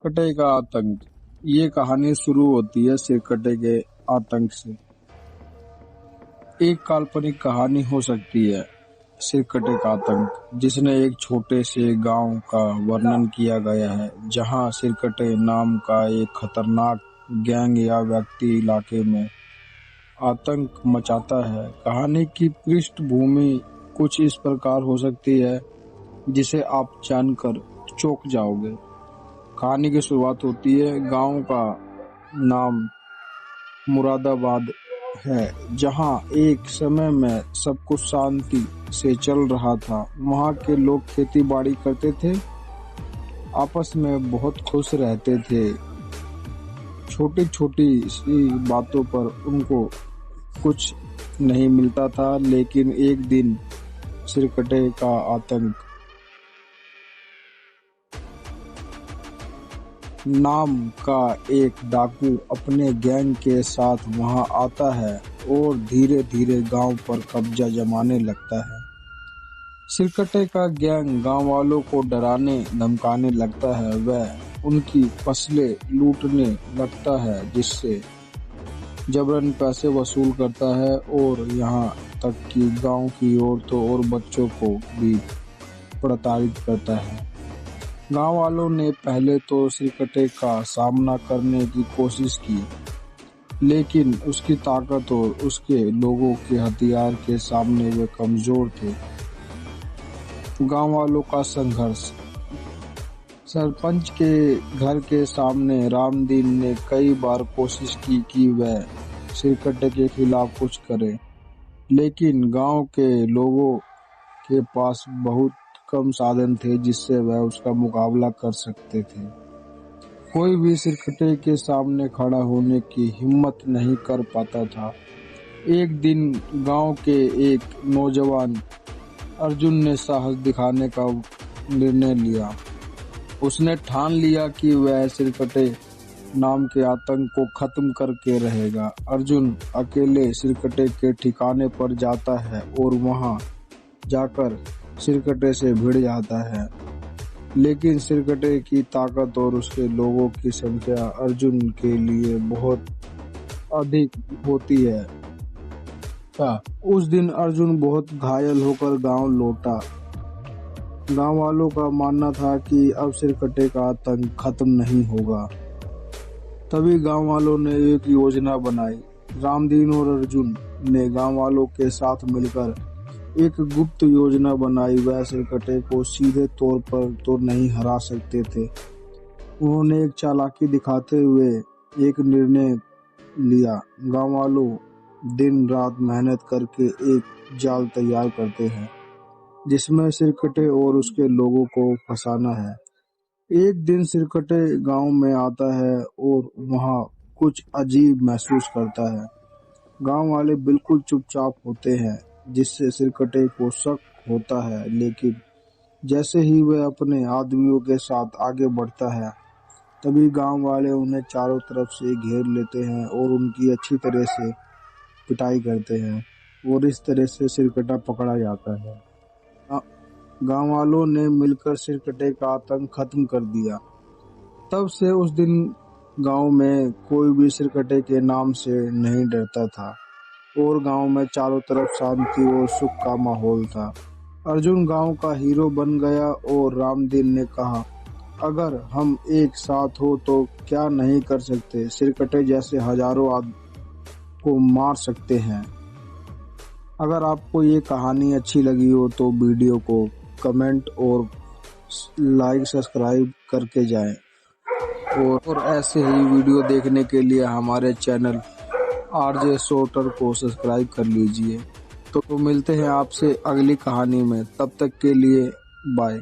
सिरकटे का आतंक। ये कहानी शुरू होती है सिरकटे के आतंक से। एक काल्पनिक कहानी हो सकती है सिरकटे का आतंक, जिसने एक छोटे से गांव का वर्णन किया गया है, जहां सिरकटे नाम का एक खतरनाक गैंग या व्यक्ति इलाके में आतंक मचाता है। कहानी की पृष्ठभूमि कुछ इस प्रकार हो सकती है जिसे आप जानकर चौंक जाओगे। कहानी की शुरुआत होती है, गांव का नाम मुरादाबाद है, जहां एक समय में सब कुछ शांति से चल रहा था। वहां के लोग खेती बाड़ी करते थे, आपस में बहुत खुश रहते थे। छोटी छोटी सी बातों पर उनको कुछ नहीं मिलता था, लेकिन एक दिन सिरकटे का आतंक नाम का एक डाकू अपने गैंग के साथ वहां आता है और धीरे धीरे गांव पर कब्जा जमाने लगता है। सिरकटे का गैंग गांव वालों को डराने धमकाने लगता है। वह उनकी फसलें लूटने लगता है, जिससे जबरन पैसे वसूल करता है और यहाँ तक कि गांव की औरतों और बच्चों को भी प्रताड़ित करता है। गांव वालों ने पहले तो सिरकटे का सामना करने की कोशिश की, लेकिन उसकी ताकत और उसके लोगों के हथियार के सामने वे कमजोर थे। गांव वालों का संघर्ष। सरपंच के घर के सामने रामदीन ने कई बार कोशिश की कि वह सिरकटे के खिलाफ कुछ करे, लेकिन गांव के लोगों के पास बहुत कम साधन थे जिससे वह उसका मुकाबला कर सकते थे। कोई भी सिरकटे के सामने खड़ा होने की हिम्मत नहीं कर पाता था। एक दिन गांव के एक नौजवान अर्जुन ने साहस दिखाने का निर्णय लिया। उसने ठान लिया कि वह सिरकटे नाम के आतंक को खत्म करके रहेगा। अर्जुन अकेले सिरकटे के ठिकाने पर जाता है और वहां जाकर सिरकटे से भिड़ जाता है, लेकिन सिरकटे की ताकत और उसके लोगों की संख्या अर्जुन के लिए बहुत अधिक होती है। उस दिन अर्जुन बहुत घायल होकर गांव लौटा। गांव वालों का मानना था कि अब सिरकटे का आतंक खत्म नहीं होगा। तभी गांव वालों ने एक योजना बनाई। रामदीन और अर्जुन ने गांव वालों के साथ मिलकर एक गुप्त योजना बनाई। वह सिरकटे को सीधे तौर पर तो नहीं हरा सकते थे। उन्होंने एक चालाकी दिखाते हुए एक निर्णय लिया। गांव वालों दिन रात मेहनत करके एक जाल तैयार करते हैं, जिसमें सिरकटे और उसके लोगों को फंसाना है। एक दिन सिरकटे गांव में आता है और वहां कुछ अजीब महसूस करता है। गांव वाले बिल्कुल चुपचाप होते हैं, जिससे सिरकटे को शक होता है, लेकिन जैसे ही वह अपने आदमियों के साथ आगे बढ़ता है, तभी गांव वाले उन्हें चारों तरफ से घेर लेते हैं और उनकी अच्छी तरह से पिटाई करते हैं और इस तरह से सिरकटा पकड़ा जाता है। गांव वालों ने मिलकर सिरकटे का आतंक खत्म कर दिया। तब से उस दिन गांव में कोई भी सिरकटे के नाम से नहीं डरता था और गांव में चारों तरफ शांति और सुख का माहौल था। अर्जुन गांव का हीरो बन गया और रामदीन ने कहा, अगर हम एक साथ हो तो क्या नहीं कर सकते। सिरकटे जैसे हजारों को मार सकते हैं। अगर आपको ये कहानी अच्छी लगी हो तो वीडियो को कमेंट और लाइक सब्सक्राइब करके जाएं और ऐसे ही वीडियो देखने के लिए हमारे चैनल आरजे शॉर्टर को सब्सक्राइब कर लीजिए। तो मिलते हैं आपसे अगली कहानी में, तब तक के लिए बाय।